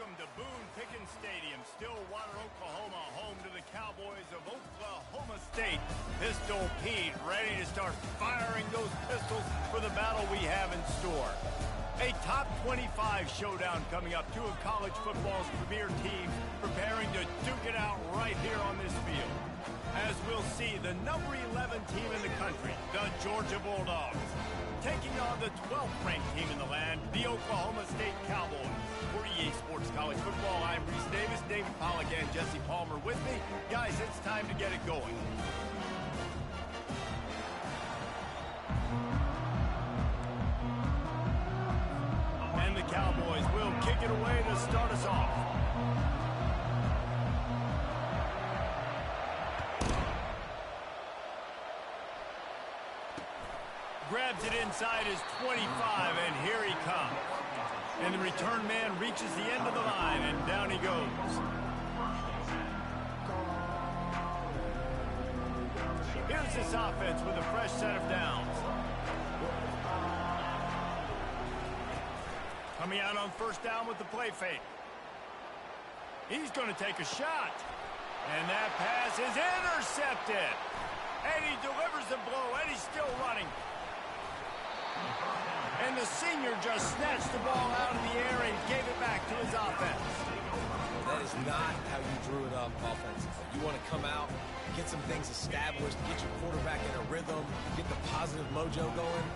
Welcome to Boone Pickens Stadium, Stillwater, Oklahoma, home to the Cowboys of Oklahoma State. Pistol Pete ready to start firing those pistols for the battle we have in store. A top 25 showdown coming up. Two of college football's premier teams preparing to duke it out right here on this field. As we'll see, the number 11 team in the country, the Georgia Bulldogs, taking on the 12th ranked team in the land, the Oklahoma State Cowboys. For EA Sports College Football, I'm Reese Davis, David Pollack, and Jesse Palmer with me. Guys, it's time to get it going. And the Cowboys will kick it away to start us off. Grabs it inside his 25, and here he comes. And the return man reaches the end of the line, and down he goes. Here's this offense with a fresh set of downs. Coming out on first down with the play fake. He's going to take a shot. And that pass is intercepted. And he delivers the blow, and he's still running. And the senior just snatched the ball out of the air and gave it back to his offense. That is not how you drew it up offensively. You want to come out, get some things established, get your quarterback in a rhythm, get the positive mojo going.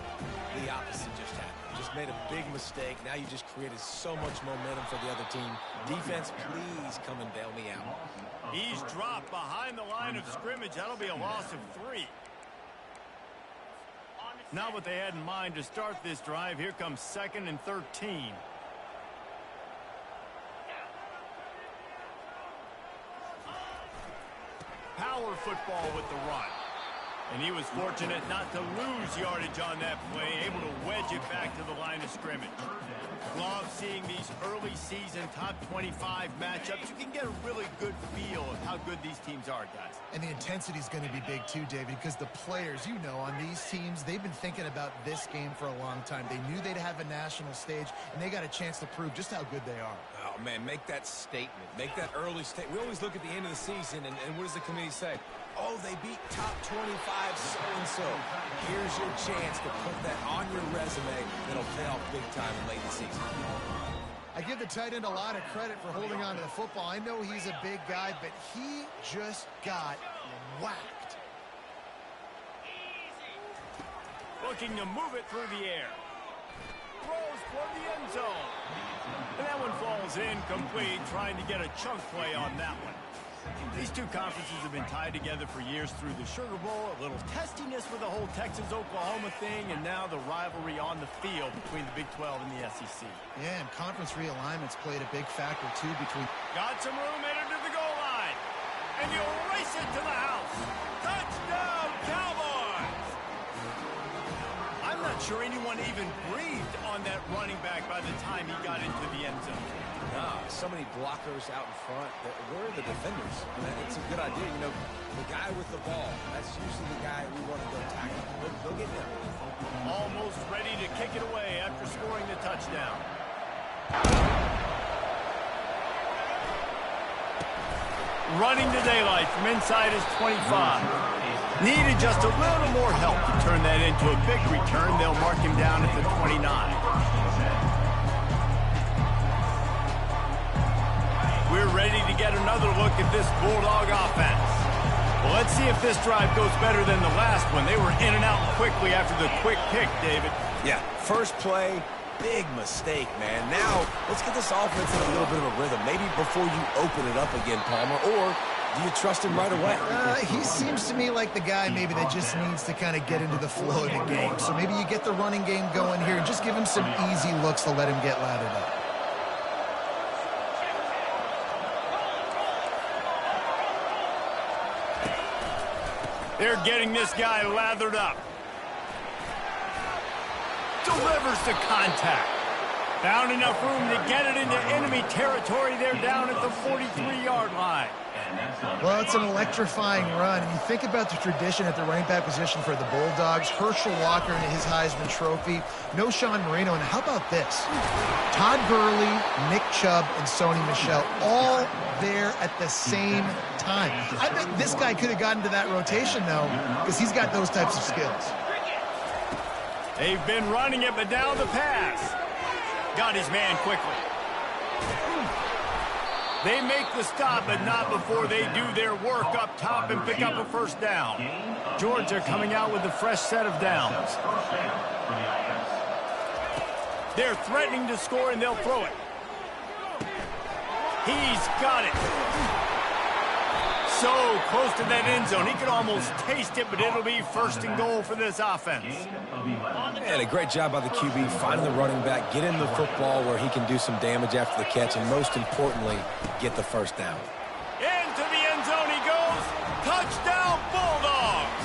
The opposite just happened. Just made a big mistake. Now you just created so much momentum for the other team. Defense, please come and bail me out. He's dropped behind the line of scrimmage. That'll be a loss of 3. Not what they had in mind to start this drive. Here comes 2nd and 13. Power football with the run. And he was fortunate not to lose yardage on that play, able to wedge it back to the line of scrimmage. Love seeing these early season top 25 matchups. You can get a really good feel of how good these teams are, guys. And the intensity is going to be big too, David, because the players, you know, on these teams, they've been thinking about this game for a long time. They knew they'd have a national stage, and they got a chance to prove just how good they are. Oh, man, make that statement. Make that early statement. We always look at the end of the season, and what does the committee say? Oh, they beat top 25 so-and-so. Here's your chance to put that on your resume that'll pay off big time late in the season. I give the tight end a lot of credit for holding on to the football. I know he's a big guy, but he just got whacked. Looking to move it through the air. Throws toward the end zone. And that one falls incomplete, trying to get a chunk play on that one. These two conferences have been tied together for years through the Sugar Bowl, a little testiness with the whole Texas-Oklahoma thing, and now the rivalry on the field between the Big 12 and the SEC. Yeah, and conference realignments played a big factor, too, between... Got some room, headed to the goal line. And you race it to the house. Touchdown, Cowboys! I'm not sure anyone even breathed on that running back by the time he got into the end zone. So many blockers out in front. Where are the defenders? I mean, it's a good idea. You know, the guy with the ball, that's usually the guy we want to go tackle. Go get him. Almost ready to kick it away after scoring the touchdown. Running to daylight from inside his 25. Needed just a little more help to turn that into a big return. They'll mark him down at the 29. We're ready to get another look at this Bulldog offense. Well, let's see if this drive goes better than the last one. They were in and out quickly after the quick pick, David. Yeah, first play, big mistake, man. Now, let's get this offense in a little bit of a rhythm. Maybe before you open it up again, Palmer, or do you trust him right away? He seems to me like the guy maybe that just needs to kind of get into the flow of the game. So maybe you get the running game going here and just give him some easy looks to let him get lathered up. They're getting this guy lathered up. Delivers the contact. Found enough room to get it into enemy territory. They're down at the 43-yard line. Well, it's an electrifying run. And you think about the tradition at the running back position for the Bulldogs. Herschel Walker and his Heisman Trophy. No Sean Marino. And how about this? Todd Gurley, Nick Chubb, and Sony Michel all there at the same time. I bet this guy could have gotten to that rotation, though, because he's got those types of skills. They've been running it, but down the pass. Got his man quickly. They make the stop, but not before they do their work up top and pick up a first down. Georgia coming out with a fresh set of downs. They're threatening to score, and they'll throw it. He's got it. So close to that end zone. He could almost taste it, but it'll be first and goal for this offense. And a great job by the QB, finding the running back, getting the football where he can do some damage after the catch, and most importantly, get the first down. Into the end zone he goes. Touchdown, Bulldogs.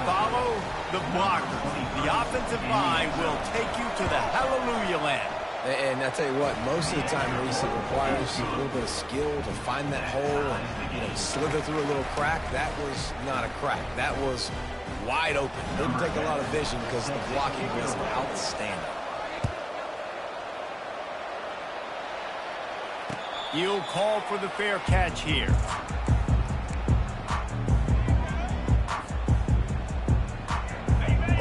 Follow the blocker. The offensive line will take you to the hallelujah land. And I tell you what, most of the time, Reese, it requires a little bit of skill to find that hole and, slither through a little crack. That was not a crack. That was wide open. Didn't take a lot of vision because the blocking was outstanding. You'll call for the fair catch here.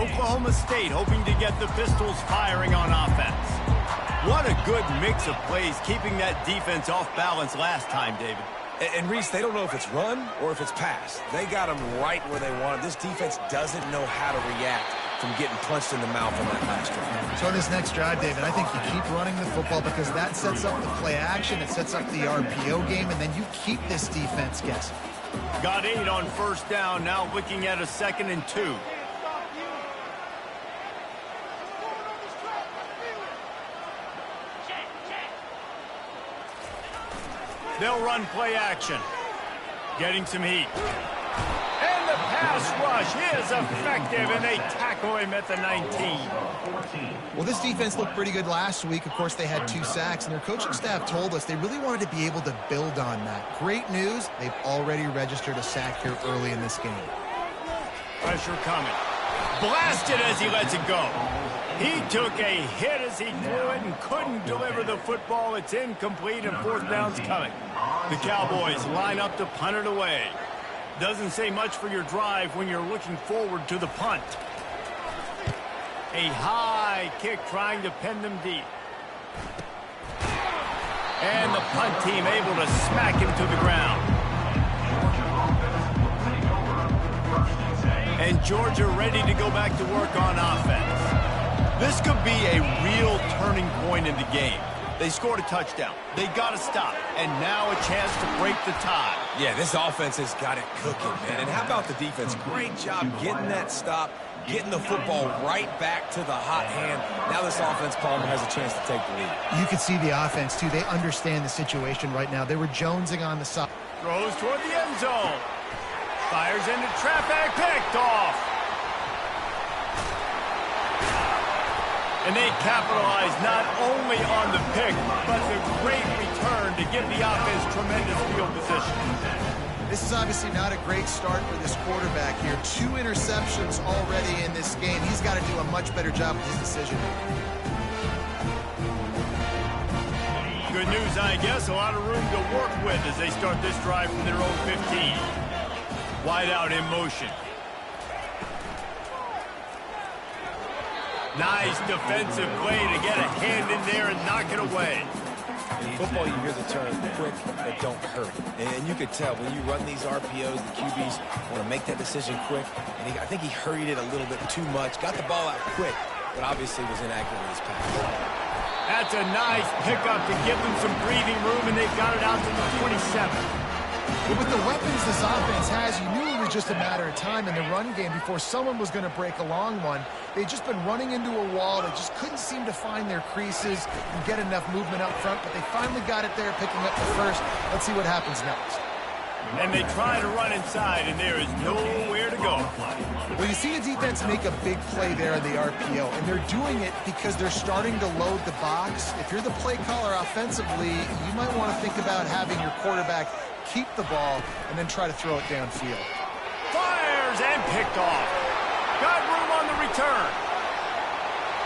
Oklahoma State hoping to get the Pistols firing on offense. What a good mix of plays, keeping that defense off balance last time, David. And Reese, they don't know if it's run or if it's pass. They got them right where they want it. This defense doesn't know how to react from getting punched in the mouth on that last drive. So this next drive, David, I think you keep running the football because that sets up the play action. It sets up the RPO game, and then you keep this defense guessing. Got 8 on first down, now looking at a 2nd and 2. They'll run play action. Getting some heat. And the pass rush is effective, and they tackle him at the 19. Well, this defense looked pretty good last week. Of course, they had 2 sacks, and their coaching staff told us they really wanted to be able to build on that. Great news, they've already registered a sack here early in this game. Pressure coming. Blasted as he lets it go. He took a hit as he threw it and couldn't deliver the football. It's incomplete, and 4th down's coming. The Cowboys line up to punt it away. Doesn't say much for your drive when you're looking forward to the punt. A high kick trying to pin them deep. And the punt team able to smack him to the ground. And Georgia ready to go back to work on offense. This could be a real turning point in the game. They scored a touchdown. They got to stop. And now a chance to break the tie. Yeah, this offense has got it cooking, man. And how about the defense? Great job getting that stop, getting the football right back to the hot hand. Now this offense, Palmer, has a chance to take the lead. You can see the offense, too. They understand the situation right now. They were jonesing on the side. Throws toward the end zone. Fires into traffic, picked off. And they capitalize not only on the pick, but the great return to give the offense tremendous field position. This is obviously not a great start for this quarterback here. 2 interceptions already in this game. He's got to do a much better job with his decision. Good news, I guess. A lot of room to work with as they start this drive from their own 15. Wide out in motion. Nice defensive play to get a hand in there and knock it away. In football, you hear the term quick but don't hurry. And you could tell when you run these RPOs, the QBs want to make that decision quick. And I think he hurried it a little bit too much. Got the ball out quick, but obviously was inaccurate with his pass. That's a nice pickup to give them some breathing room, and they've got it out to the 27. But with the weapons this offense has, you knew it was just a matter of time in the run game before someone was going to break a long one. They'd just been running into a wall. They just couldn't seem to find their creases and get enough movement up front, but they finally got it there, picking up the first. Let's see what happens next. And they try to run inside, and there is nowhere to go. Well, you see the defense make a big play there in the RPO, and they're doing it because they're starting to load the box. If you're the play caller offensively, you might want to think about having your quarterback keep the ball and then try to throw it downfield. Fires and picked off. Got room on the return.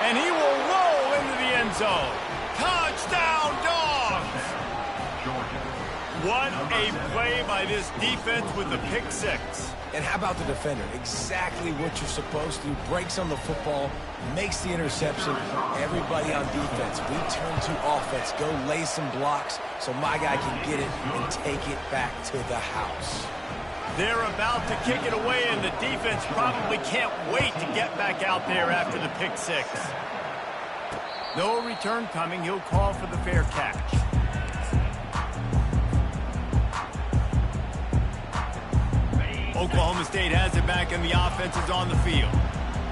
And he will roll into the end zone. Touchdown, Dogs! What a play by this defense with the pick six. And how about the defender? Exactly what you're supposed to. Breaks on the football, makes the interception. Everybody on defense, we turn to offense. Go lay some blocks so my guy can get it and take it back to the house. They're about to kick it away, and the defense probably can't wait to get back out there after the pick six. No return coming. He'll call for the fair catch. Oklahoma State has it back, and the offense is on the field.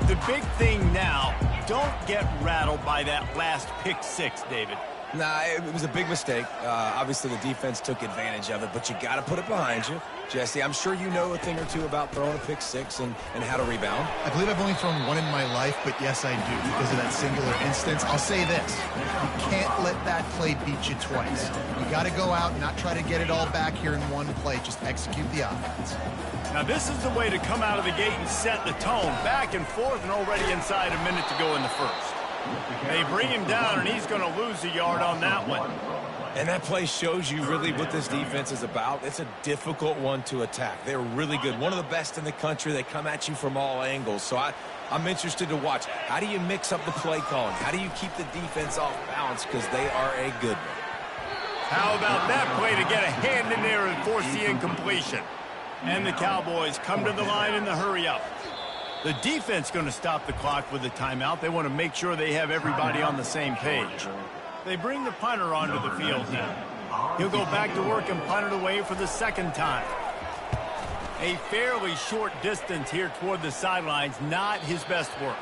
The big thing now, don't get rattled by that last pick six, David. Nah, it was a big mistake. Obviously, the defense took advantage of it, but you got to put it behind you. Jesse, I'm sure you know a thing or two about throwing a pick six and how to rebound. I believe I've only thrown one in my life, but yes, I do because of that singular instance. I'll say this. You can't let that play beat you twice. You got to go out and not try to get it all back here in one play. Just execute the offense. Now, this is the way to come out of the gate and set the tone. Back and forth and already inside a minute to go in the first. They bring him down, and he's going to lose a yard on that one. And that play shows you really what this defense is about. It's a difficult one to attack. They're really good. One of the best in the country. They come at you from all angles. So I'm interested to watch. How do you mix up the play calling? How do you keep the defense off balance? Because they are a good one. How about that play to get a hand in there and force the incompletion? And the Cowboys come to the line in the hurry-up. The defense going to stop the clock with a timeout. They want to make sure they have everybody on the same page. They bring the punter onto the field now. He'll go back to work and punt it away for the second time. A fairly short distance here toward the sidelines, not his best work.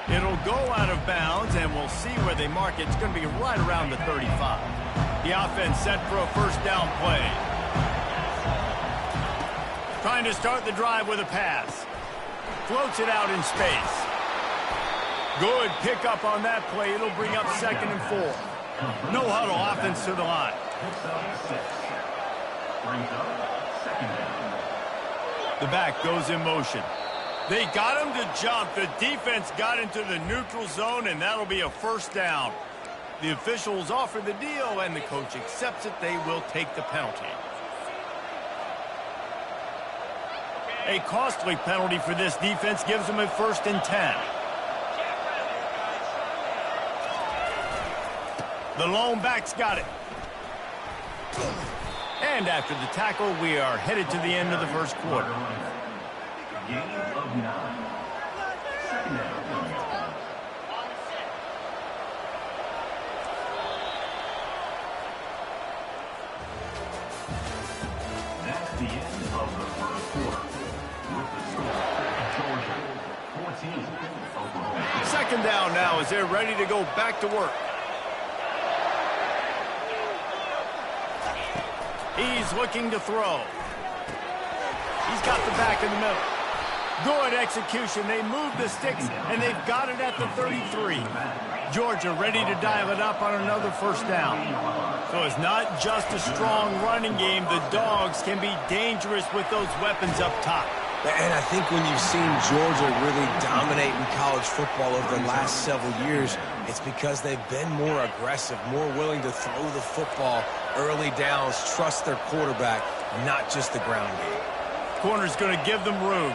It'll go out of bounds, and we'll see where they mark it. It's going to be right around the 35. The offense set for a first down play. Trying to start the drive with a pass. Floats it out in space. Good pickup on that play. It'll bring up 2nd and 4. No huddle offense to the line. The back goes in motion. They got him to jump. The defense got into the neutral zone, and that'll be a first down. The officials offer the deal, and the coach accepts it. They will take the penalty. A costly penalty for this defense gives them a 1st and 10. The lone back's got it. And after the tackle, we are headed to the end of the first quarter. Gain of 9. 2nd down. That's the end of the first quarter. With the score, Georgia 14, Oklahoma. 2nd down now as they're ready to go back to work. He's looking to throw. He's got the back in the middle. Good execution. They move the sticks, and they've got it at the 33. Georgia ready to dial it up on another first down. So it's not just a strong running game. The Dogs can be dangerous with those weapons up top. And I think when you've seen Georgia really dominate in college football over the last several years, it's because they've been more aggressive, more willing to throw the football early downs, trust their quarterback, not just the ground game. Corner's going to give them room.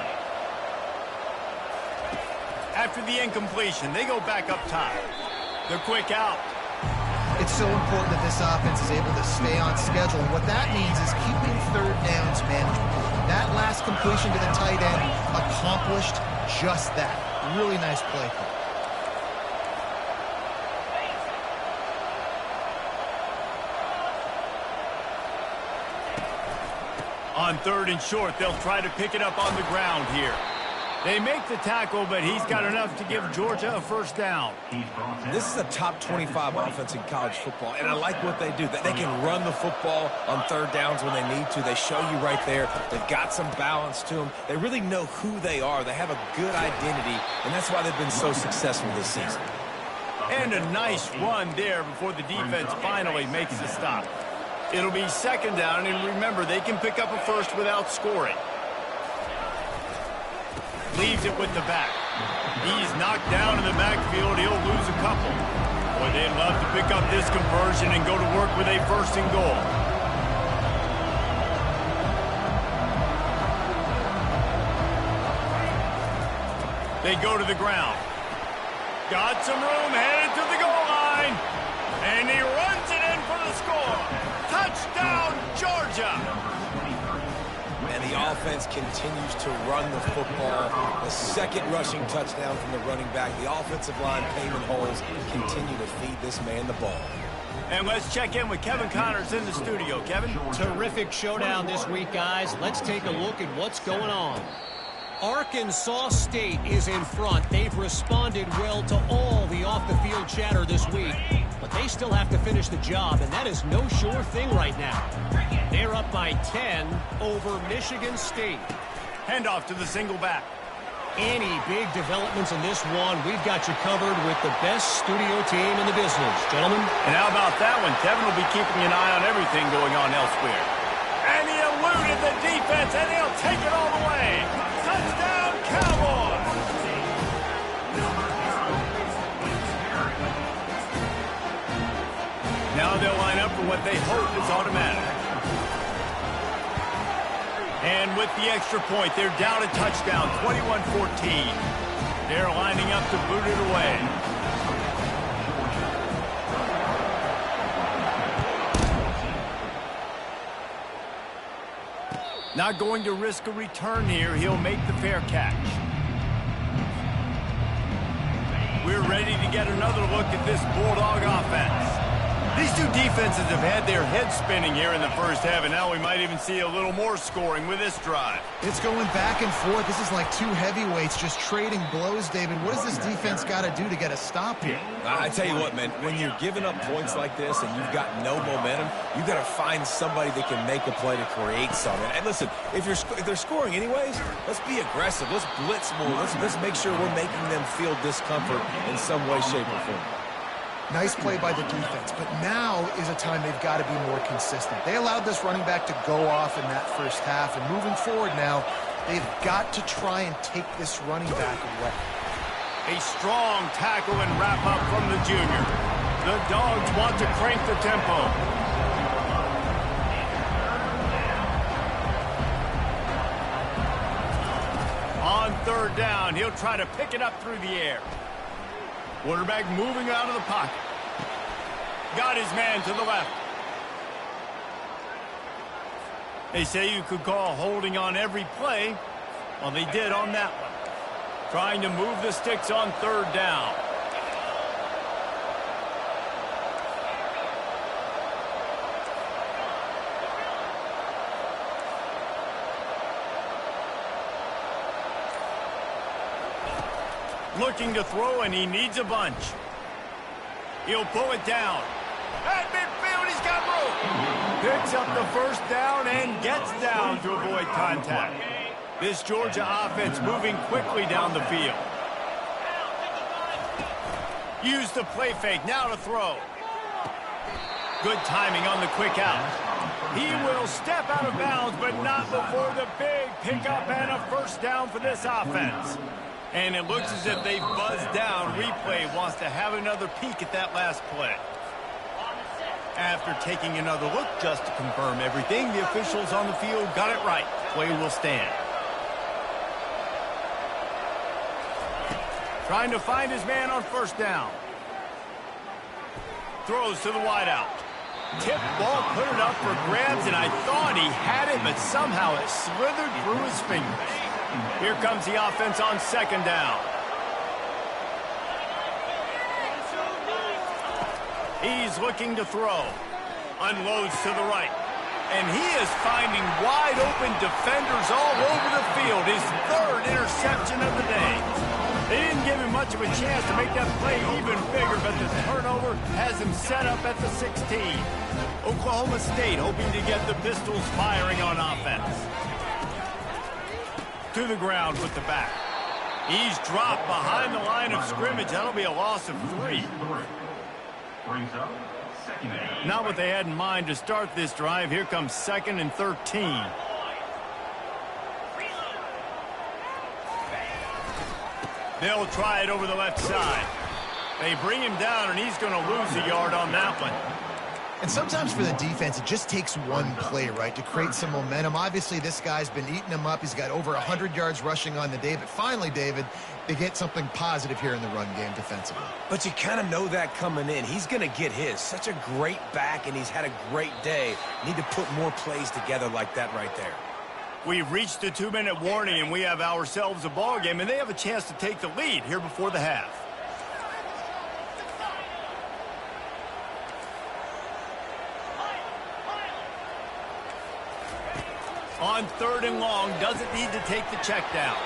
After the incompletion, they go back up top. They're quick out. It's so important that this offense is able to stay on schedule. And what that means is keeping 3rd downs manageable. That last completion to the tight end accomplished just that. Really nice play call. On 3rd and short, they'll try to pick it up on the ground here. They make the tackle, but he's got enough to give Georgia a first down. This is a top 25 offense in college football, and I like what they do. They can run the football on third downs when they need to. They show you right there. They've got some balance to them. They really know who they are. They have a good identity, and that's why they've been so successful this season. And a nice run there before the defense finally makes the stop. It'll be second down, and remember, they can pick up a first without scoring. Leaves it with the back. He's knocked down in the backfield. He'll lose a couple. Boy, they'd love to pick up this conversion and go to work with a first and goal. They go to the ground. Got some room, headed to the goal line. And he runs it in for the score. Touchdown, Georgia. And the offense continues to run the football. The second rushing touchdown from the running back. The offensive line, payment holes, continue to feed this man the ball. And let's check in with Kevin Connors in the studio. Kevin? Terrific showdown this week, guys. Let's take a look at what's going on. Arkansas State is in front. They've responded well to all the off-the-field chatter this week, but they still have to finish the job, and that is no sure thing right now. They're up by 10 over Michigan State. Handoff to the single back. Any big developments in this one, we've got you covered with the best studio team in the business, gentlemen. And how about that one? Kevin will be keeping an eye on everything going on elsewhere. And he eluded the defense, and he'll take it all the way. Touchdown, Cowboys! Now they'll line up for what they hope is automatic. And with the extra point, they're down a touchdown, 21-14. They're lining up to boot it away. Not going to risk a return here. He'll make the fair catch. We're ready to get another look at this Bulldog offense. These two defenses have had their heads spinning here in the first half, and now we might even see a little more scoring with this drive. It's going back and forth. This is like two heavyweights just trading blows, David. What does this defense got to do to get a stop here? I tell you what, man, when you're giving up points like this and you've got no momentum, you've got to find somebody that can make a play to create something. And listen, if they're scoring anyways, let's be aggressive. Let's blitz more. Let's make sure we're making them feel discomfort in some way, shape, or form. Nice play by the defense, but now is a time they've got to be more consistent. They allowed this running back to go off in that first half, and moving forward now, they've got to try and take this running back away. A strong tackle and wrap up from the junior. The Dogs want to crank the tempo. On third down, he'll try to pick it up through the air. Quarterback moving out of the pocket. Got his man to the left. They say you could call holding on every play. Well, they did on that one. Trying to move the sticks on third down. Looking to throw, and he needs a bunch. He'll pull it down. At midfield, he's got room. Picks up the first down and gets down to avoid contact. This Georgia offense moving quickly down the field. Use the play fake, now to throw. Good timing on the quick out. He will step out of bounds, but not before the big pickup and a first down for this offense. And it looks as if they've buzzed down. Replay wants to have another peek at that last play. After taking another look just to confirm everything, the officials on the field got it right. Play will stand. Trying to find his man on first down. Throws to the wideout. Tip ball, put it up for grabs, and I thought he had it, but somehow it slithered through his fingers. Here comes the offense on second down. He's looking to throw. Unloads to the right. And he is finding wide open defenders all over the field. His third interception of the much of a chance to make that play even bigger, but the turnover has him set up at the 16. Oklahoma State hoping to get the Pistols firing on offense. To the ground with the back. He's dropped behind the line of scrimmage. That'll be a loss of 3. Brings up second down. Not what they had in mind to start this drive. Here comes 2nd and 13. They'll try it over the left side. They bring him down, and he's going to lose a yard on that one. And sometimes for the defense, it just takes one play, right, to create some momentum. Obviously, this guy's been eating them up. He's got over 100 yards rushing on the day. But finally, David, they get something positive here in the run game defensively. But you kind of know that coming in. He's going to get his. Such a great back, and he's had a great day. Need to put more plays together like that right there. We've reached the 2-minute warning, and we have ourselves a ball game, and they have a chance to take the lead here before the half. On 3rd and long, doesn't need to take the check down.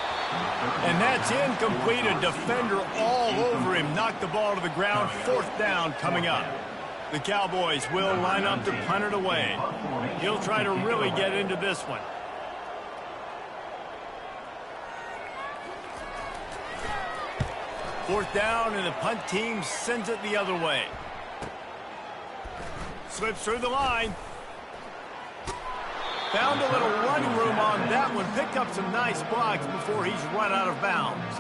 And that's incomplete. A defender all over him. Knocked the ball to the ground. 4th down coming up. The Cowboys will line up to punt it away. He'll try to really get into this one. Fourth down, and the punt team sends it the other way. Slips through the line. Found a little running room on that one. Picked up some nice blocks before he's run out of bounds.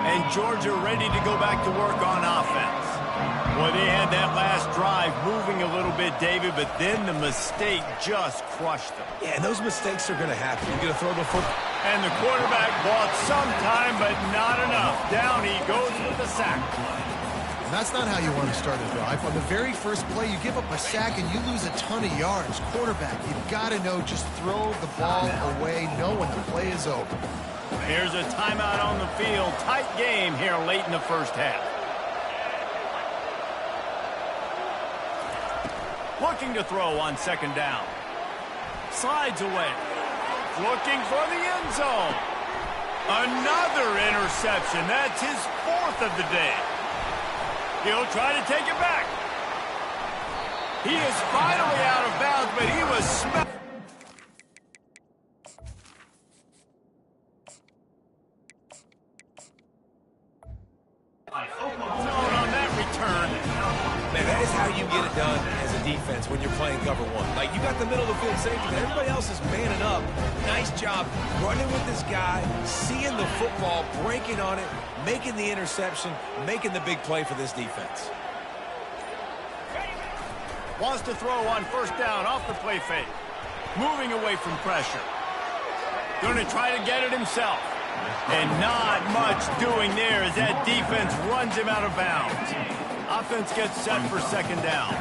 And Georgia ready to go back to work on offense. Boy, they had that last drive moving a little bit, David, but then the mistake just crushed them. Yeah, and those mistakes are going to happen. You're going to throw the football. And the quarterback bought some time, but not enough. Down he goes with the sack. And that's not how you want to start a drive. On the very first play, you give up a sack and you lose a ton of yards. Quarterback, you've got to know, just throw the ball away, know when the play is over. Here's a timeout on the field. Tight game here late in the first half. Looking to throw on 2nd down. Slides away. Looking for the end zone. Another interception. That's his 4th of the day. He'll try to take it back. He is finally out of bounds, but he was smacked. On that return. Man, that is how you get it done as a defense when you're playing cover 1. Like, you got the middle of the field safety, but everybody else is manning up. Nice job running with this guy, seeing the football, breaking on it, making the interception, making the big play for this defense. Wants to throw on 1st down off the play fake. Moving away from pressure. Going to try to get it himself. And not much doing there as that defense runs him out of bounds. Offense gets set for 2nd down.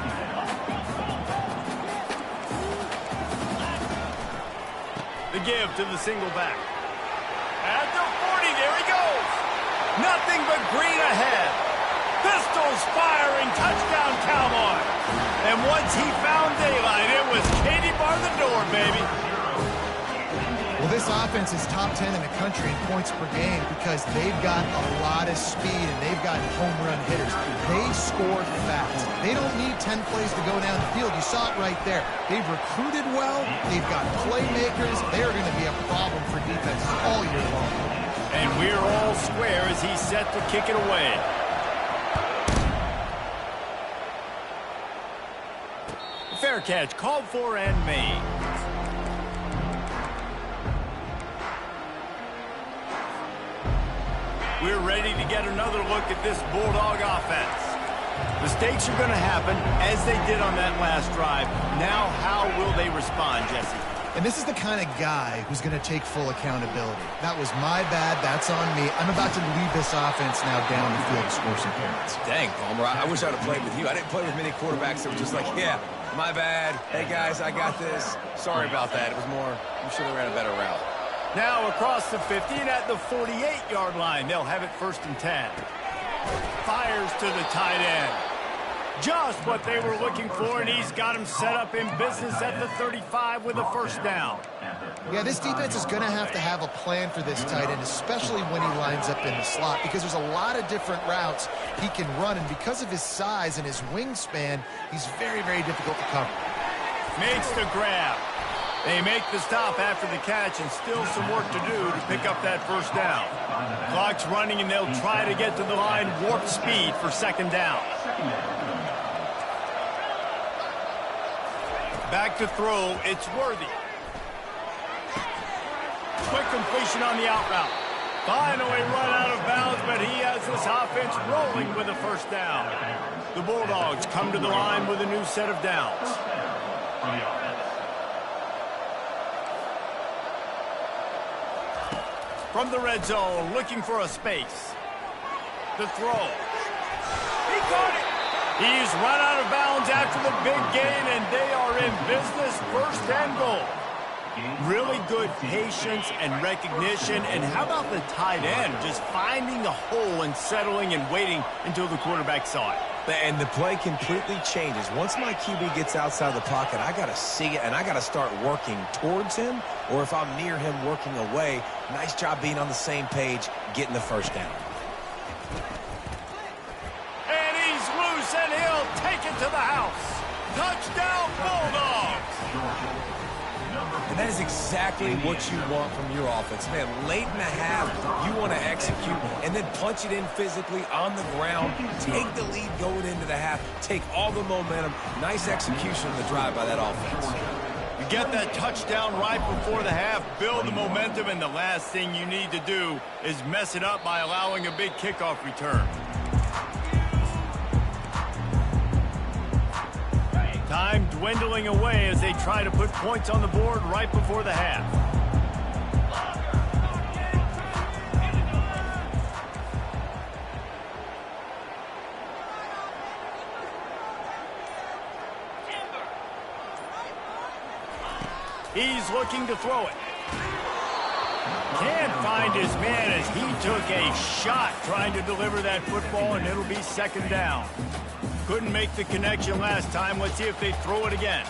The give to the single back. At the 40, there he goes. Nothing but green ahead. Pistols firing, touchdown Cowboys. And once he found daylight, it was Katie bar the door, baby. Well, this offense is top 10 in the country in points per game because they've got a lot of speed and they've got home run hitters. They score fast. They don't need 10 plays to go down the field. You saw it right there. They've recruited well. They've got playmakers. They're going to be a problem for defenses all year long. And we're all square as he's set to kick it away. Fair catch called for and made. We're ready to get another look at this Bulldog offense. Mistakes are going to happen, as they did on that last drive. Now, how will they respond, Jesse? And this is the kind of guy who's going to take full accountability. That was my bad. That's on me. I'm about to lead this offense now down the field to score some points. Dang, Palmer, I wish I'd have played with you. I didn't play with many quarterbacks that were just like, yeah, my bad. Hey, guys, I got this. Sorry about that. It was more, you should have ran a better route. Now across the 50 and at the 48-yard line. They'll have it 1st and 10. Fires to the tight end. Just what they were looking for, and he's got him set up in business at the 35 with a first down. Yeah, this defense is going to have a plan for this tight end, especially when he lines up in the slot, because there's a lot of different routes he can run, and because of his size and his wingspan, he's very, very difficult to cover. Makes the grab. They make the stop after the catch, and still some work to do to pick up that first down. Clock's running, and they'll try to get to the line warp speed for second down. Back to throw, it's Worthy. Quick completion on the out route. Finally run out of bounds, but he has this offense rolling with a first down. The Bulldogs come to the line with a new set of downs. From the red zone, looking for a space. The throw. He caught it. He's run out of bounds after the big gain, and they are in business, first and goal. Really good patience and recognition, and how about the tight end just finding the hole and settling and waiting until the quarterback saw it. And the play completely changes. Once my QB gets outside the pocket, I got to see it, and I got to start working towards him, or if I'm near him working away, nice job being on the same page, getting the first down. And he's loose, and he'll take it to the house. Touchdown, Bulldogs! And that is exactly what you want from your offense. Man, late in the half, you want to execute and then punch it in physically on the ground. Take the lead going into the half. Take all the momentum. Nice execution of the drive by that offense. You get that touchdown right before the half, build the momentum, and the last thing you need to do is mess it up by allowing a big kickoff return. Time dwindling away as they try to put points on the board right before the half. He's looking to throw it. Can't find his man as he took a shot trying to deliver that football, and it'll be second down. Couldn't make the connection last time. Let's see if they throw it again.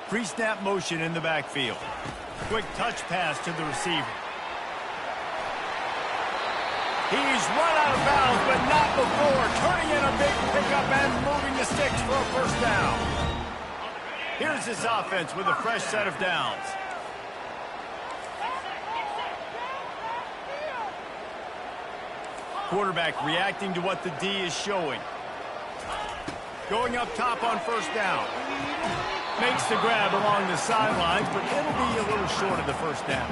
Pre-snap motion in the backfield. Quick touch pass to the receiver. He's run out of bounds, but not before. Turning in a big pickup and moving the sticks for a first down. Here's this offense with a fresh set of downs. Quarterback reacting to what the D is showing. Going up top on first down. Makes the grab along the sidelines, but it'll be a little short of the first down.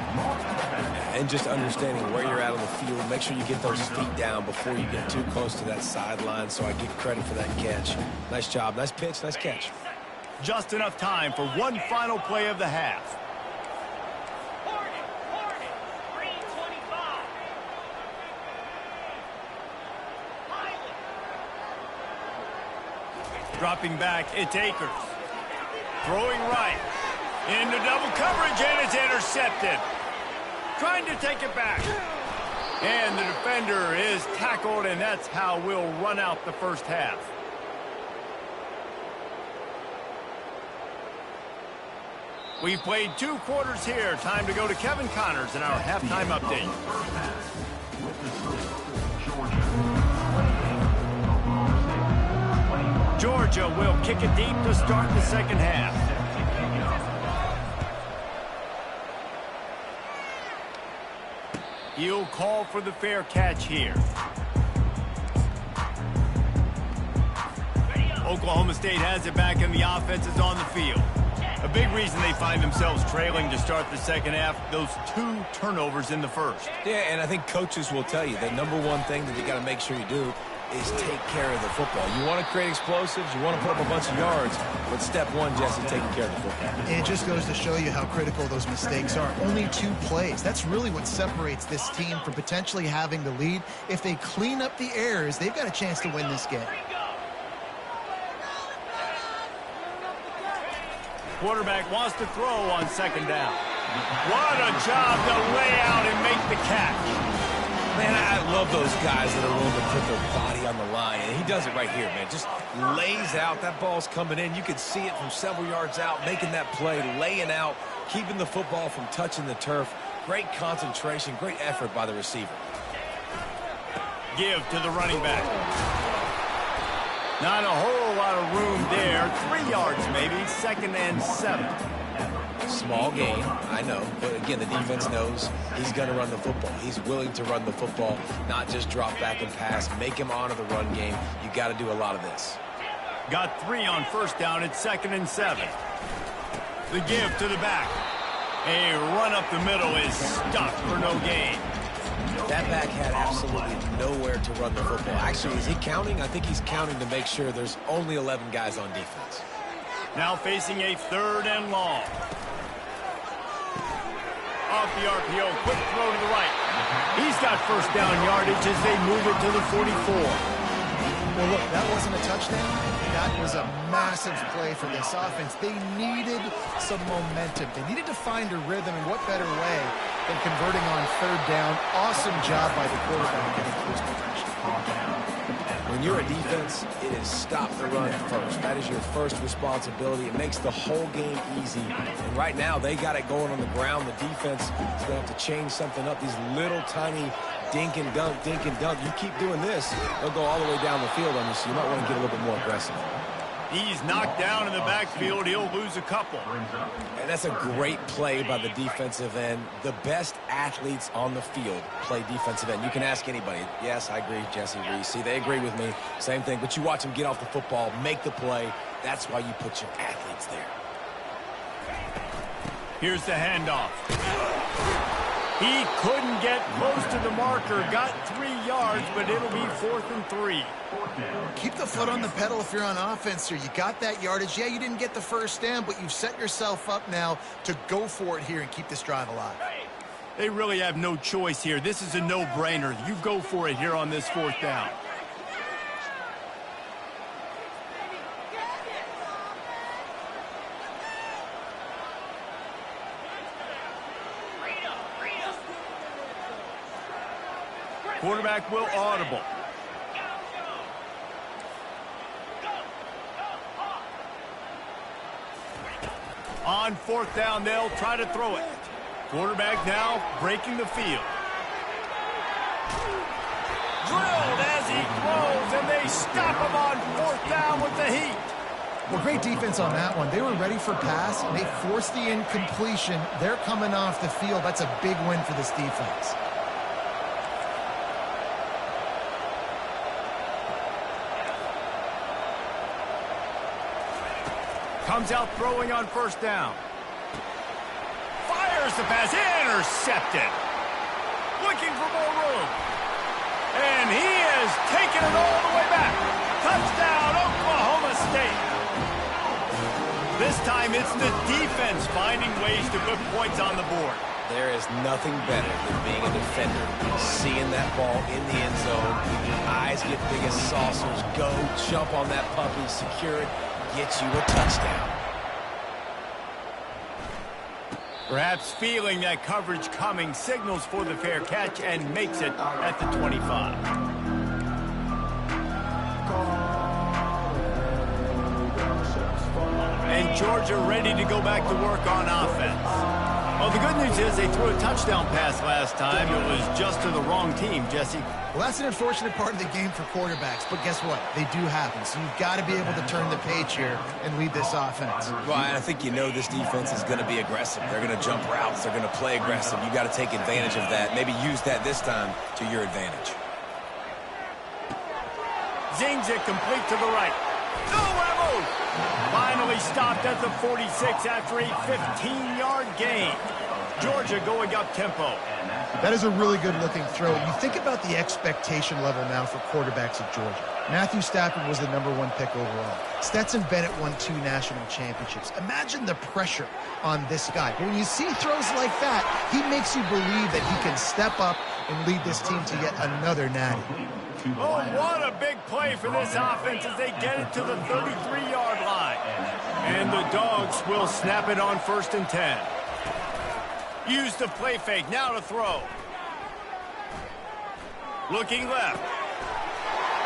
And just understanding where you're at on the field, make sure you get those feet down before you get too close to that sideline, so I get credit for that catch. Nice job, nice pitch, nice catch. Just enough time for one final play of the half. Dropping back, it's Akers. Throwing right. Into double coverage, and it's intercepted. Trying to take it back. And the defender is tackled, and that's how we'll run out the first half. We've played 2 quarters here. Time to go to Kevin Connors in our halftime update. Georgia will kick it deep to start the second half. He'll call for the fair catch here. Oklahoma State has it back, and the offense is on the field. A big reason they find themselves trailing to start the second half, those 2 turnovers in the first. Yeah, and I think coaches will tell you the number one thing that you got to make sure you do is take care of the football. You want to create explosives, you want to put up a bunch of yards, but step one, Jesse, taking care of the football. And it just goes to show you how critical those mistakes are. Only 2 plays. That's really what separates this team from potentially having the lead. If they clean up the errors, they've got a chance to win this game. Quarterback wants to throw on second down. What a job to lay out and make the catch. Man, I love those guys that are willing to put their body on the line, and he does it right here, man. Just lays out. That ball's coming in. You can see it from several yards out, making that play, laying out, keeping the football from touching the turf. Great concentration, great effort by the receiver. Give to the running back. Not a whole lot of room there. 3 yards maybe, 2nd and 7. Small gain, I know, but again, the defense knows he's going to run the football. He's willing to run the football, not just drop back and pass, make him honor the run game. You got to do a lot of this. Got 3 on 1st down at 2nd and 7. The give to the back. A run up the middle is stopped for no gain. That back had absolutely nowhere to run the football. Actually, is he counting? I think he's counting to make sure there's only 11 guys on defense. Now facing a 3rd and long. Off the RPO, quick throw to the right. He's got 1st down yardage as they move it to the 44. Well, look, that wasn't a touchdown. That was a massive play for this offense. They needed some momentum. They needed to find a rhythm, and what better way than converting on 3rd down. Awesome job by the quarterback getting close protection. When you're a defense, it is stop the run first. That is your first responsibility. It makes the whole game easy. And right now, they got it going on the ground. The defense is going to have to change something up. These little tiny dink and dunk, dink and dunk. You keep doing this, they'll go all the way down the field on you, so you might want to get a little bit more aggressive. He's knocked down in the backfield. He'll lose a couple. And that's a great play by the defensive end. The best athletes on the field play defensive end. You can ask anybody. Yes, I agree, Jesse Reese. See, they agree with me. Same thing. But you watch them get off the football, make the play. That's why you put your athletes there. Here's the handoff. He couldn't get close to the marker. Got 3 yards, but it'll be 4th and 3. Keep the foot on the pedal if you're on offense here. You got that yardage. Yeah, you didn't get the 1st down, but you've set yourself up now to go for it here and keep this drive alive. They really have no choice here. This is a no-brainer. You go for it here on this 4th down. Quarterback will audible. On 4th down, they'll try to throw it. Quarterback now breaking the field. Drilled as he throws, and they stop him on 4th down with the heat. Well, great defense on that one. They were ready for pass, and they forced the incompletion. They're coming off the field. That's a big win for this defense. Comes out throwing on 1st down. Fires the pass. Intercepted. Looking for more room. And he has taken it all the way back. Touchdown, Oklahoma State. This time it's the defense finding ways to put points on the board. There is nothing better than being a defender, seeing that ball in the end zone. Your eyes get big as saucers. Go, jump on that puppy, secure it, get you a touchdown. Perhaps feeling that coverage coming, signals for the fair catch and makes it at the 25. And Georgia ready to go back to work on offense. Well, the good news is they threw a touchdown pass last time. It was just to the wrong team, Jesse. Well, that's an unfortunate part of the game for quarterbacks, but guess what? They do happen, so you've got to be able to turn the page here and lead this offense. Well, I think you know this defense is going to be aggressive. They're going to jump routes. They're going to play aggressive. You got to take advantage of that. Maybe use that this time to your advantage. Zings it complete to the right. No level! Finally stopped at the 46 after a 15-yard gain. Georgia going up tempo. That is a really good-looking throw. You think about the expectation level now for quarterbacks at Georgia. Matthew Stafford was the #1 pick overall. Stetson Bennett won 2 national championships. Imagine the pressure on this guy. But when you see throws like that, he makes you believe that he can step up and lead this team to yet another natty. Oh, what a big play for this offense as they get it to the 33-yard line. And the Dogs will snap it on 1st and 10. Use the play fake, now to throw. Looking left.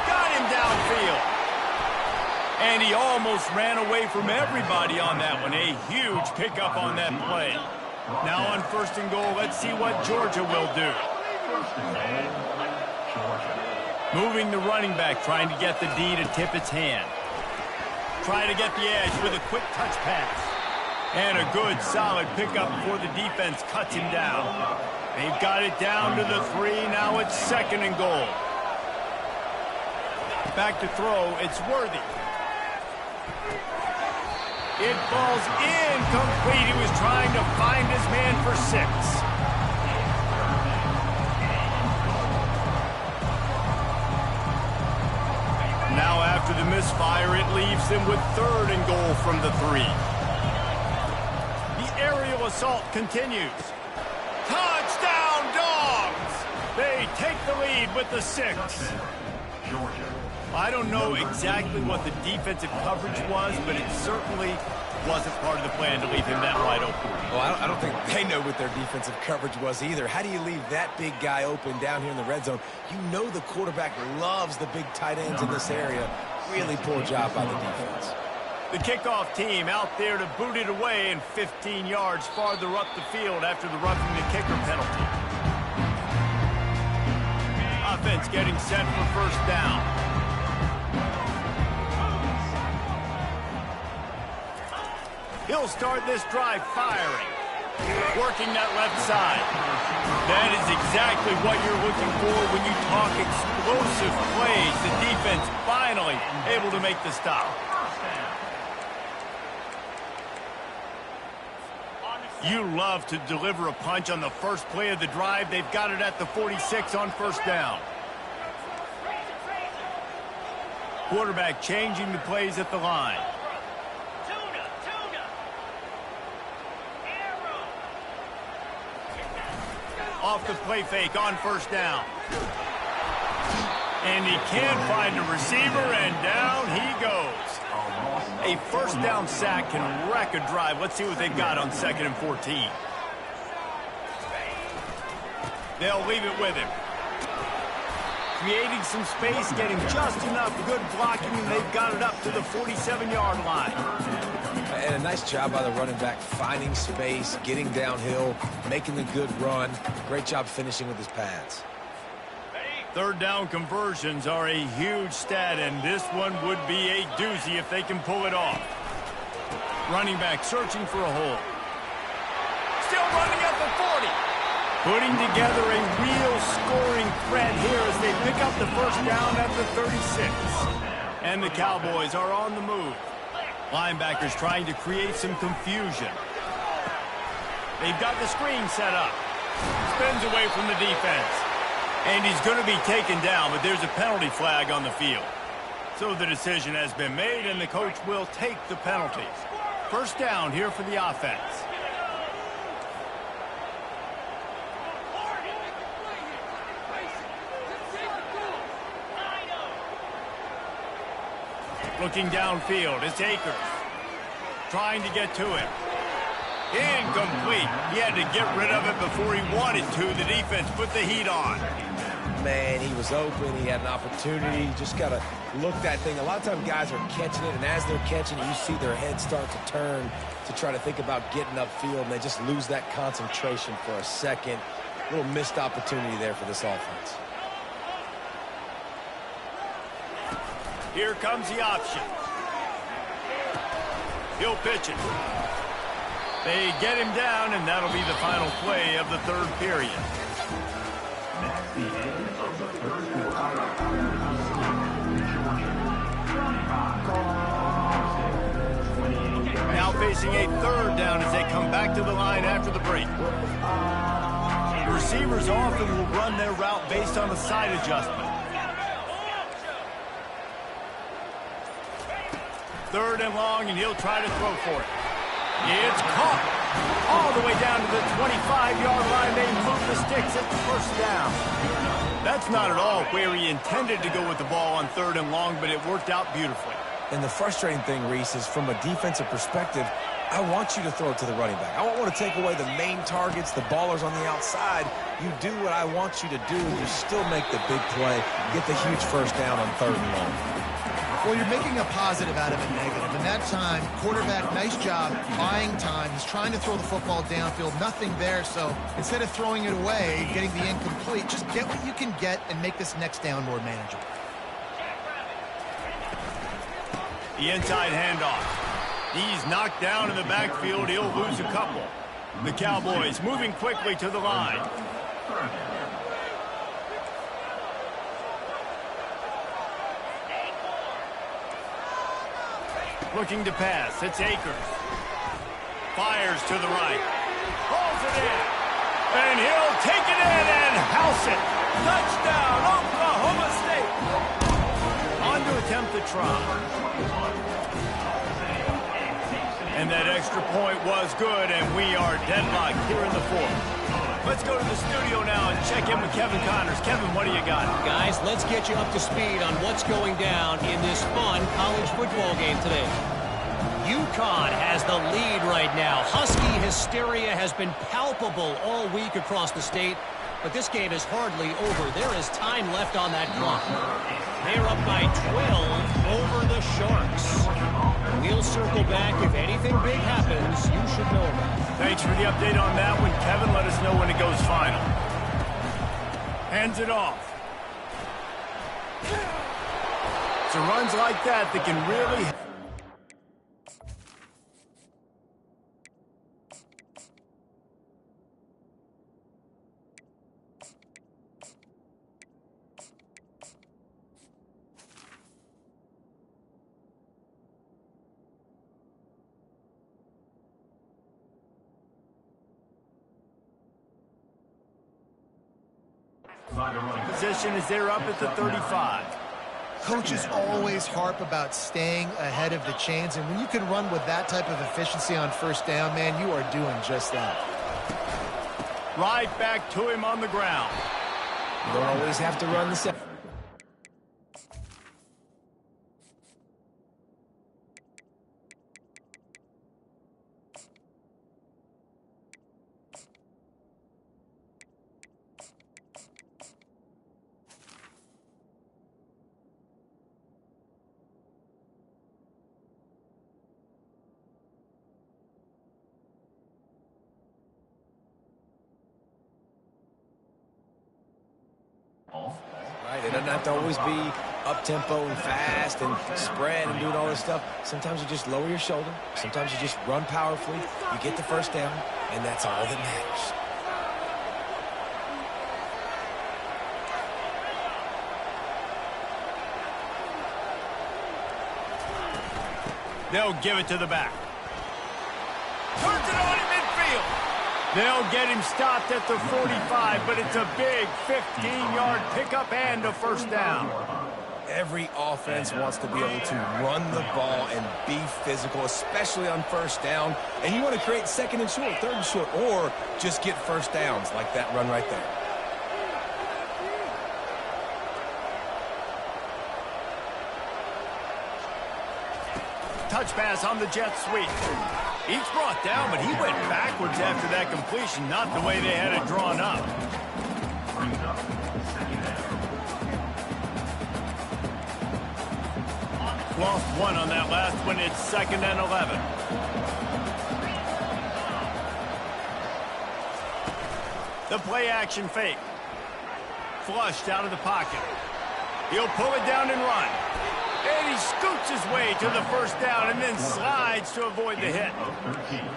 Got him downfield. And he almost ran away from everybody on that one. A huge pickup on that play. Now on 1st and goal, let's see what Georgia will do. Moving the running back, trying to get the D to tip its hand. Try to get the edge with a quick touch pass. And a good, solid pickup before the defense cuts him down. They've got it down to the 3. Now it's 2nd and goal. Back to throw. It's Worthy. It falls incomplete. He was trying to find his man for 6. Now after the misfire, it leaves them with 3rd and goal from the 3. The aerial assault continues. Touchdown, Dogs! They take the lead with the 6. I don't know exactly what the defensive coverage was, but it certainly wasn't part of the plan to leave him that wide open. Well, I don't think they know what their defensive coverage was either. How do you leave that big guy open down here in the red zone? You know the quarterback loves the big tight ends in this area. Really poor job by the defense. The kickoff team out there to boot it away and 15 yards farther up the field after the roughing the kicker penalty. Offense getting set for 1st down. He'll start this drive firing. Working that left side. That is exactly what you're looking for when you talk explosive plays. The defense finally able to make the stop. You love to deliver a punch on the first play of the drive. They've got it at the 46 on 1st down. Quarterback changing the plays at the line. Off the play fake on 1st down. And he can't find a receiver, and down he goes. A 1st down sack can wreck a drive. Let's see what they've got on 2nd and 14. They'll leave it with him. Creating some space, getting just enough good blocking, and they've got it up to the 47-yard line. And a nice job by the running back, finding space, getting downhill, making the good run. Great job finishing with his pads. 3rd down conversions are a huge stat, and this one would be a doozy if they can pull it off. Running back searching for a hole. Still running at the 40. Putting together a real scoring threat here as they pick up the 1st down at the 36. And the Cowboys are on the move. Linebackers trying to create some confusion. They've got the screen set up. Spins away from the defense. And he's going to be taken down, but there's a penalty flag on the field. So the decision has been made, and the coach will take the penalty. 1st down here for the offense. Looking downfield, it's Akers. Trying to get to him. Incomplete. He had to get rid of it before he wanted to. The defense put the heat on. Man, he was open. He had an opportunity. Just got to look that thing. A lot of times guys are catching it, and as they're catching it, you see their head start to turn to try to think about getting upfield, and they just lose that concentration for a second. A little missed opportunity there for this offense. Here comes the option. He'll pitch it. They get him down, and that'll be the final play of the 3rd period. That's the end of the 3rd quarter. Now facing a 3rd down as they come back to the line after the break. Receivers often will run their route based on a side adjustment. 3rd and long, and he'll try to throw for it. It's caught all the way down to the 25-yard line. They move the sticks at the 1st down. That's not at all where he intended to go with the ball on 3rd and long, but it worked out beautifully. And the frustrating thing, Reese, is from a defensive perspective, I want you to throw it to the running back. I don't want to take away the main targets, the ballers on the outside. You do what I want you to do, and you still make the big play, get the huge first down on 3rd and long. Well, you're making a positive out of a negative. And that time, quarterback, nice job, buying time. He's trying to throw the football downfield. Nothing there, so instead of throwing it away, getting the incomplete, just get what you can get and make this next down more manageable. The inside handoff. He's knocked down in the backfield. He'll lose a couple. The Cowboys moving quickly to the line. Looking to pass. It's Akers. Fires to the right. Pulls it in. And he'll take it in and house it. Touchdown, Oklahoma State. On to attempt the try. And that extra point was good, and we are deadlocked here in the 4th. Let's go to the studio now and check in with Kevin Connors. Kevin, what do you got? Guys, let's get you up to speed on what's going down in this fun college football game today. UConn has the lead right now. Husky hysteria has been palpable all week across the state, but this game is hardly over. There is time left on that clock. They're up by 12 over the Sharks. We'll circle back. If anything big happens, you should know about it. Thanks for the update on that one, Kevin. Let us know when it goes final. Hands it off. So runs like that can really... Position is there up at the 35. Coaches always harp about staying ahead of the chains, and when you can run with that type of efficiency on first down, man, you are doing just that. Right back to him on the ground. You don't always have to run the set. Right, it doesn't have to always be up-tempo and fast and spread and doing all this stuff. Sometimes you just lower your shoulder. Sometimes you just run powerfully. You get the first down, and that's all that matters. They'll give it to the back. Turns it on in midfield. They'll get him stopped at the 45, but it's a big 15-yard pickup and a first down. Every offense wants to be able to run the ball and be physical, especially on first down. And you want to create 2nd and short, 3rd and short, or just get first downs like that run right there. Touch pass on the jet sweep. He's brought down, but he went backwards after that completion, not the way they had it drawn up. Lost one on that last one. It's 2nd and 11. The play action fake. Flushed out of the pocket. He'll pull it down and run. And he scoots his way to the first down and then slides to avoid the hit.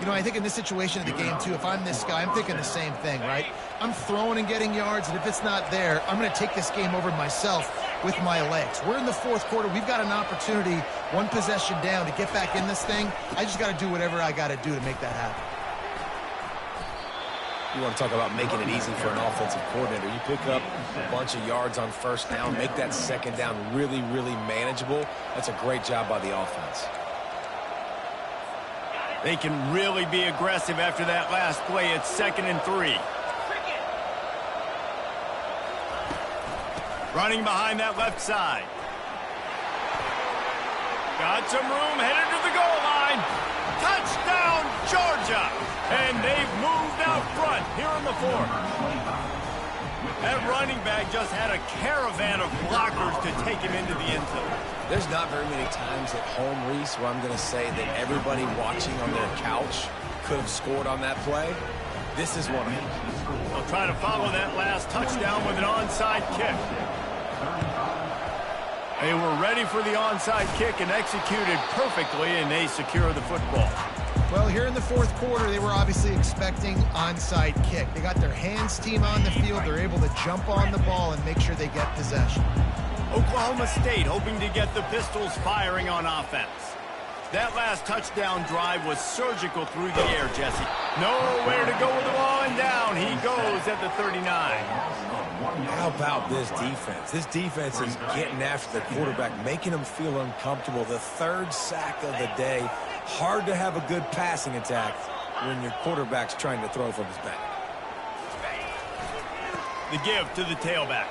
You know, I think in this situation of the game, too, if I'm this guy, I'm thinking the same thing, right? I'm throwing and getting yards, and if it's not there, I'm going to take this game over myself with my legs. We're in the 4th quarter. We've got an opportunity, one possession down, to get back in this thing. I just got to do whatever I got to do to make that happen. You want to talk about making it easy for an offensive coordinator. You pick up a bunch of yards on first down, make that 2nd down really, really manageable. That's a great job by the offense. They can really be aggressive after that last play. It's 2nd and 3. Running behind that left side. Got some room, headed to the goal line. Touchdown, 4th. That running back just had a caravan of blockers to take him into the end zone. There's not very many times at home, Reese, where I'm going to say that everybody watching on their couch could have scored on that play. This is one of them. They'll try to follow that last touchdown with an onside kick. They were ready for the onside kick and executed perfectly, and they secure the football. Well, here in the fourth quarter, they were obviously expecting onside kick. They got their hands team on the field. They're able to jump on the ball and make sure they get possession. Oklahoma State hoping to get the Pistols firing on offense. That last touchdown drive was surgical through the air, Jesse. Nowhere to go with the ball, and down he goes at the 39. How about this defense? This defense is getting after the quarterback, making him feel uncomfortable. The third sack of the day. Hard to have a good passing attack when your quarterback's trying to throw from his back. The give to the tailback.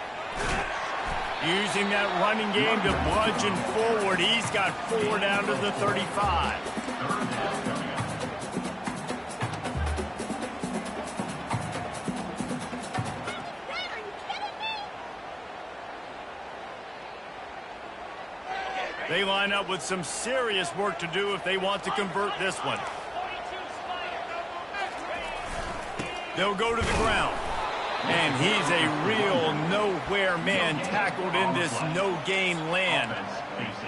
Using that running game to bludgeon forward. He's got 4 down to the 35. They line up with some serious work to do if they want to convert this one. They'll go to the ground. And he's a real nowhere man tackled in this no-gain land.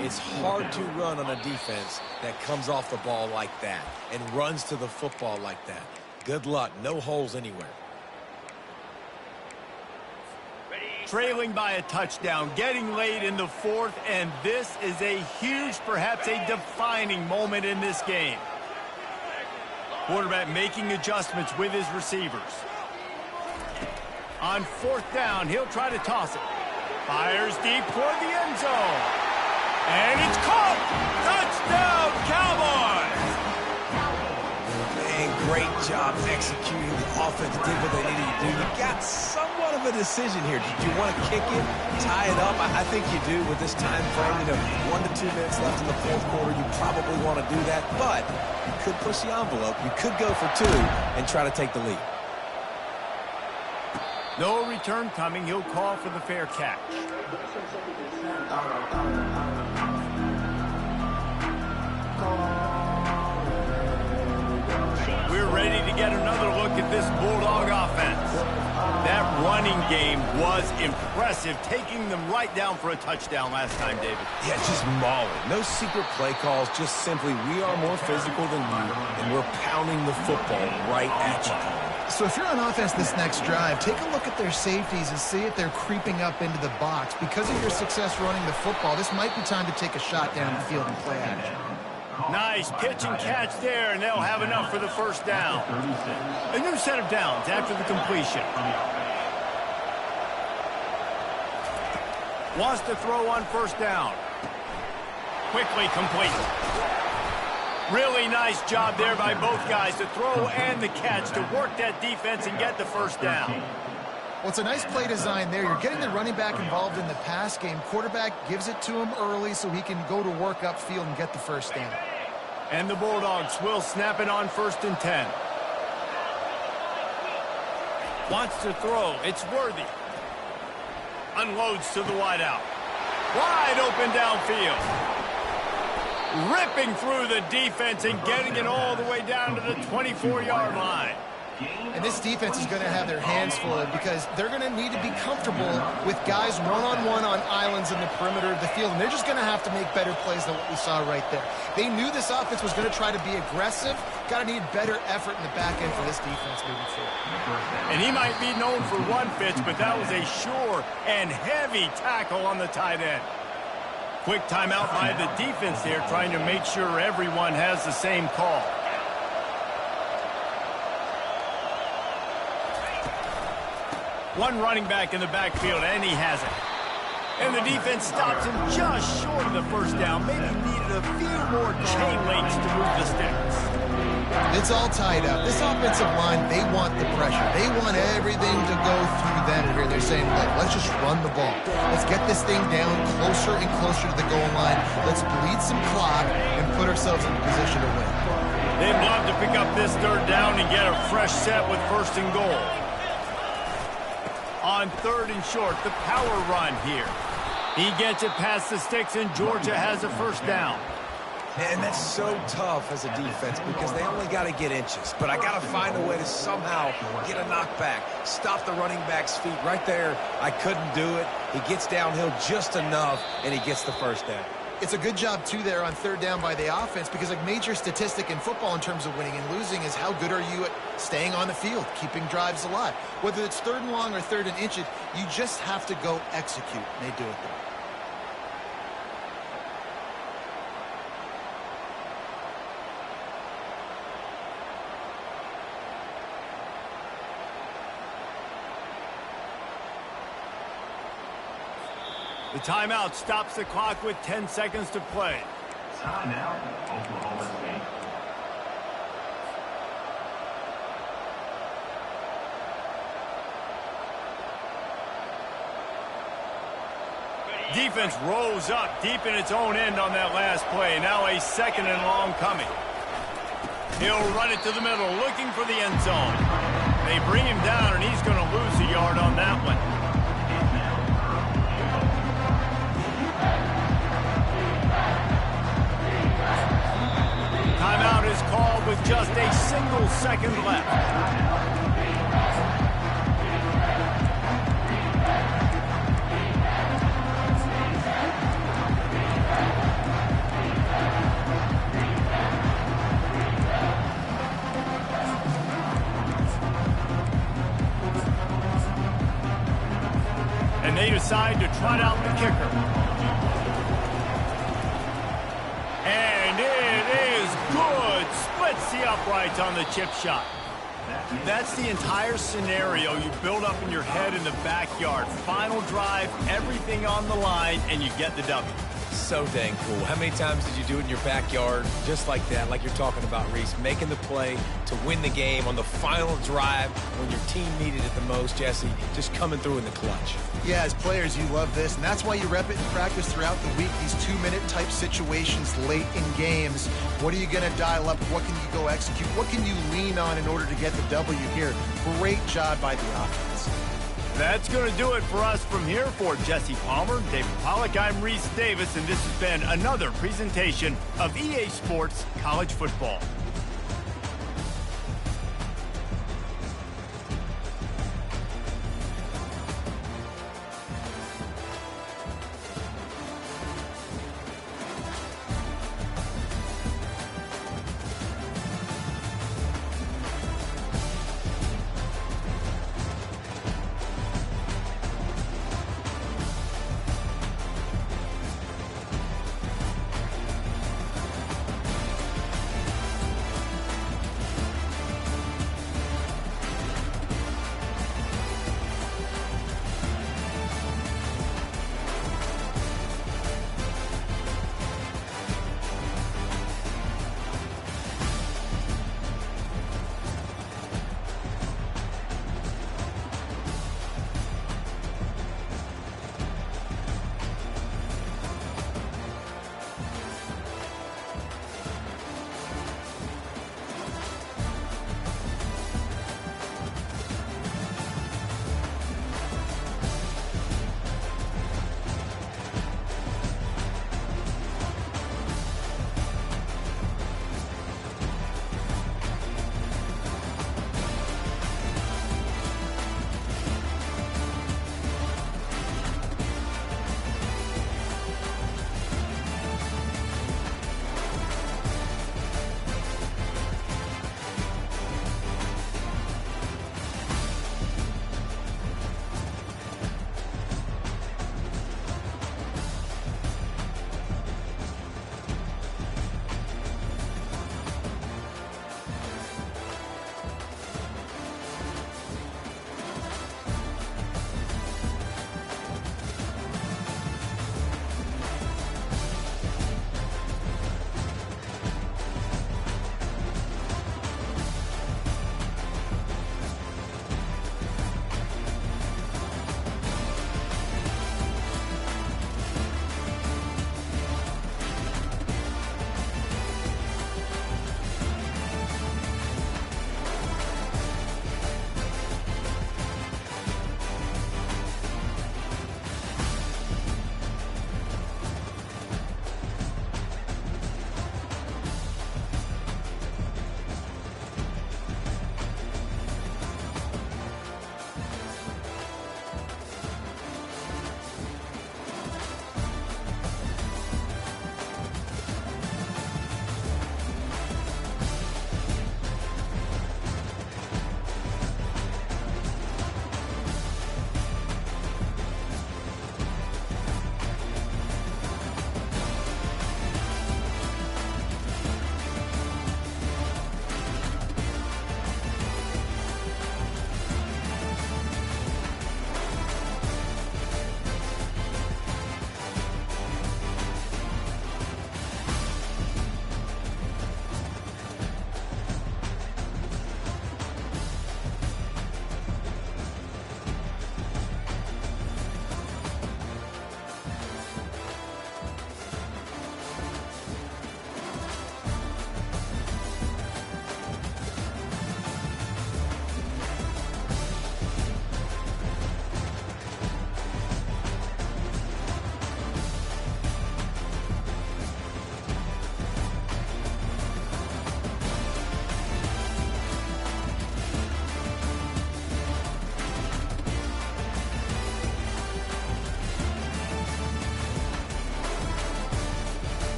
It's hard to run on a defense that comes off the ball like that and runs to the football like that. Good luck. No holes anywhere. Trailing by a touchdown, getting late in the fourth, and this is a huge, perhaps a defining moment in this game. Quarterback making adjustments with his receivers. On 4th down, he'll try to toss it. Fires deep toward the end zone. And it's caught! Touchdown, Cowboys! Man, great job executing. The offense did what they needed to do. You got somewhat of a decision here. Did you want to kick it, tie it up? I think you do with this time frame. 1 to 2 minutes left in the fourth quarter. You probably want to do that, but you could push the envelope. You could go for 2 and try to take the lead. No return coming. He'll call for the fair catch. We're ready to get another look at this Bulldog offense. That running game was impressive, taking them right down for a touchdown last time, David. Yeah, just mauling. No secret play calls, just simply we are more physical than you, and we're pounding the football right at you. So if you're on offense this next drive, take a look at their safeties and see if they're creeping up into the box. Because of your success running the football, this might be time to take a shot down the field and play action. Nice pitch and catch there, and they'll have enough for the first down. A new set of downs after the completion. Wants to throw on 1st down. Quickly complete. Really nice job there by both guys to throw and the catch to work that defense and get the 1st down. Well, it's a nice play design there. You're getting the running back involved in the pass game. Quarterback gives it to him early so he can go to work upfield and get the 1st down. And the Bulldogs will snap it on 1st and 10. Wants to throw. It's Worthy. Unloads to the wideout. Wide open downfield. Ripping through the defense and getting it all the way down to the 24-yard line. And this defense is going to have their hands full because they're going to need to be comfortable with guys one-on-one on islands in the perimeter of the field, and they're just going to have to make better plays than what we saw right there. They knew this offense was going to try to be aggressive. Got to need better effort in the back end for this defense moving forward. And he might be known for one pitch, but that was a sure and heavy tackle on the tight end. Quick timeout by the defense there, trying to make sure everyone has the same call. One running back in the backfield, and he has it. And the defense stops him just short of the 1st down. Maybe needed a few more chain links to move the sticks. It's all tied up. This offensive line, they want the pressure. They want everything to go through them here. They're saying, look, let's just run the ball. Let's get this thing down closer and closer to the goal line. Let's bleed some clock and put ourselves in a position to win. They'd love to pick up this 3rd down and get a fresh set with 1st and goal. on 3rd and short. The power run here. He gets it past the sticks, and Georgia has a first down. And that's so tough as a defense because they only got to get inches. But I got to find a way to somehow get a knockback, stop the running back's feet right there. I couldn't do it. He gets downhill just enough, and he gets the first down. It's a good job, too, there on 3rd down by the offense because a major statistic in football in terms of winning and losing is how good are you at staying on the field, keeping drives alive. Whether it's 3rd and long or 3rd and inches, you just have to go execute. And they do it there. The timeout stops the clock with 10 seconds to play. Timeout, Oklahoma State. Defense rolls up deep in its own end on that last play. Now a 2nd and long coming. He'll run it to the middle, looking for the end zone. They bring him down, and he's going to lose a yard on that one. Timeout is called with just a single second left. And they decide to trot out the kicker. And it is good. Splits the uprights on the chip shot. That's the entire scenario you build up in your head in the backyard. Final drive, everything on the line, and you get the W. So dang cool. How many times did you do it in your backyard just like that, like you're talking about, Reese, making the play to win the game on the final drive when your team needed it the most, Jesse, just coming through in the clutch. Yeah, as players, you love this, and that's why you rep it in practice throughout the week, these 2-minute type situations late in games. What are you going to dial up? What can you go execute? What can you lean on in order to get the W here? Great job by the offense. That's going to do it for us from here. For Jesse Palmer, David Pollack, I'm Reese Davis, and this has been another presentation of EA Sports College Football.